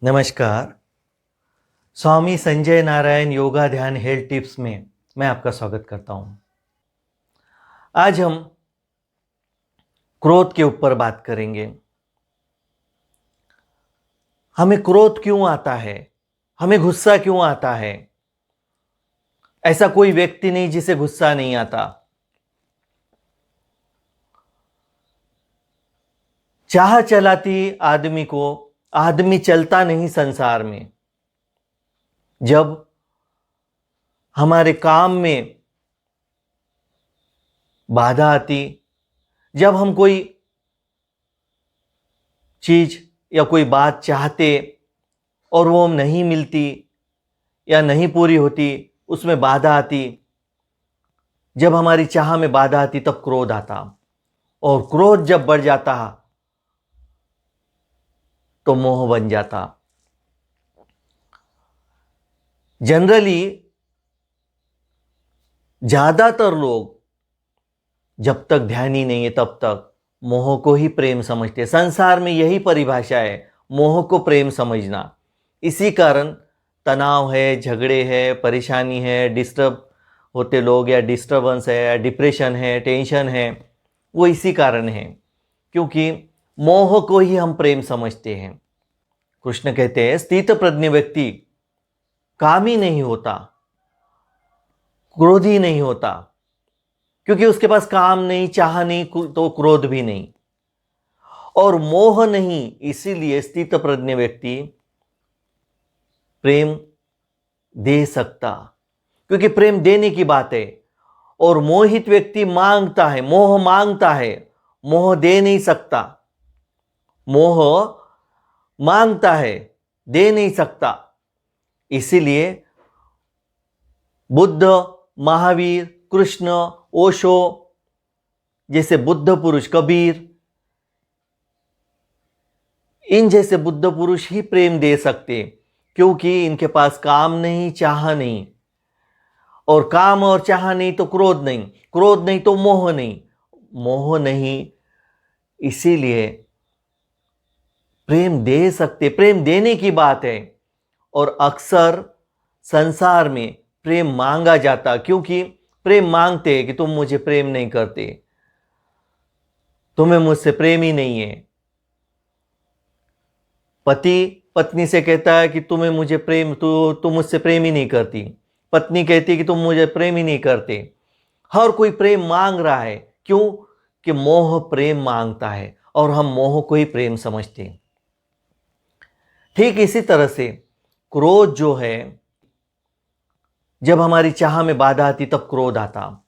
नमस्कार। स्वामी संजय नारायण योगा ध्यान health tips में मैं आपका स्वागत करता हूं। आज हम क्रोध के ऊपर बात करेंगे। हमें क्रोध क्यों आता है? हमें गुस्सा क्यों आता है? ऐसा कोई व्यक्ति नहीं जिसे गुस्सा नहीं आता। चाह चलाती आदमी को आदमी चलता नहीं संसार में। जब हमारे काम में बाधा आती, जब हम कोई चीज या कोई बात चाहते और वो नहीं मिलती या नहीं पूरी होती, उसमें बाधा आती, जब हमारी चाह में बाधा आती तब क्रोध आता। और क्रोध जब बढ़ जाता तो मोह बन जाता। जनरली ज्यादातर लोग जब तक ध्यानी नहीं है तब तक मोह को ही प्रेम समझते। संसार में यही परिभाषा है, मोह को प्रेम समझना। इसी कारण तनाव है, झगड़े है, परेशानी है, डिस्टर्ब होते लोग, या डिस्टर्बेंस है, या डिप्रेशन है, टेंशन है, वो इसी कारण है, क्योंकि मोह को ही हम प्रेम समझते हैं। कृष्ण कहते हैं स्थित प्रज्ञ व्यक्ति कामी नहीं होता, क्रोधी नहीं होता, क्योंकि उसके पास काम नहीं, चाह नहीं, तो क्रोध भी नहीं और मोह नहीं। इसीलिए स्थित प्रज्ञ व्यक्ति प्रेम दे सकता, क्योंकि प्रेम देने की बात है। और मोहित व्यक्ति मांगता है, मोह मांगता है, मोह दे नहीं सकता। मोह मांगता है, दे नहीं सकता। इसीलिए बुद्ध, महावीर, कृष्ण, ओशो जैसे बुद्ध पुरुष, कबीर, इन जैसे बुद्ध पुरुष ही प्रेम दे सकते, क्योंकि इनके पास काम नहीं, चाह नहीं। और काम और चाह नहीं तो क्रोध नहीं, क्रोध नहीं तो मोह नहीं, मोह नहीं। इसीलिए प्रेम दे सकते, प्रेम देने की बात है। और अक्सर संसार में प्रेम मांगा जाता, क्योंकि प्रेम मांगते हैं कि तुम मुझे प्रेम नहीं करते, तुम्हें मुझसे प्रेम ही नहीं है। पति पत्नी से कहता है कि तुम्हें मुझे प्रेम, तुम मुझसे प्रेम ही नहीं करती। पत्नी कहती है कि तुम मुझे प्रेम ही नहीं करते। हर कोई प्रेम मांग रहा है, क्यों? कि मोह प्रेम मांगता है और हम मोह को ही प्रेम समझते हैं। ठीक इसी तरह से क्रोध जो है, जब हमारी चाह में बाधा आती तब क्रोध आता।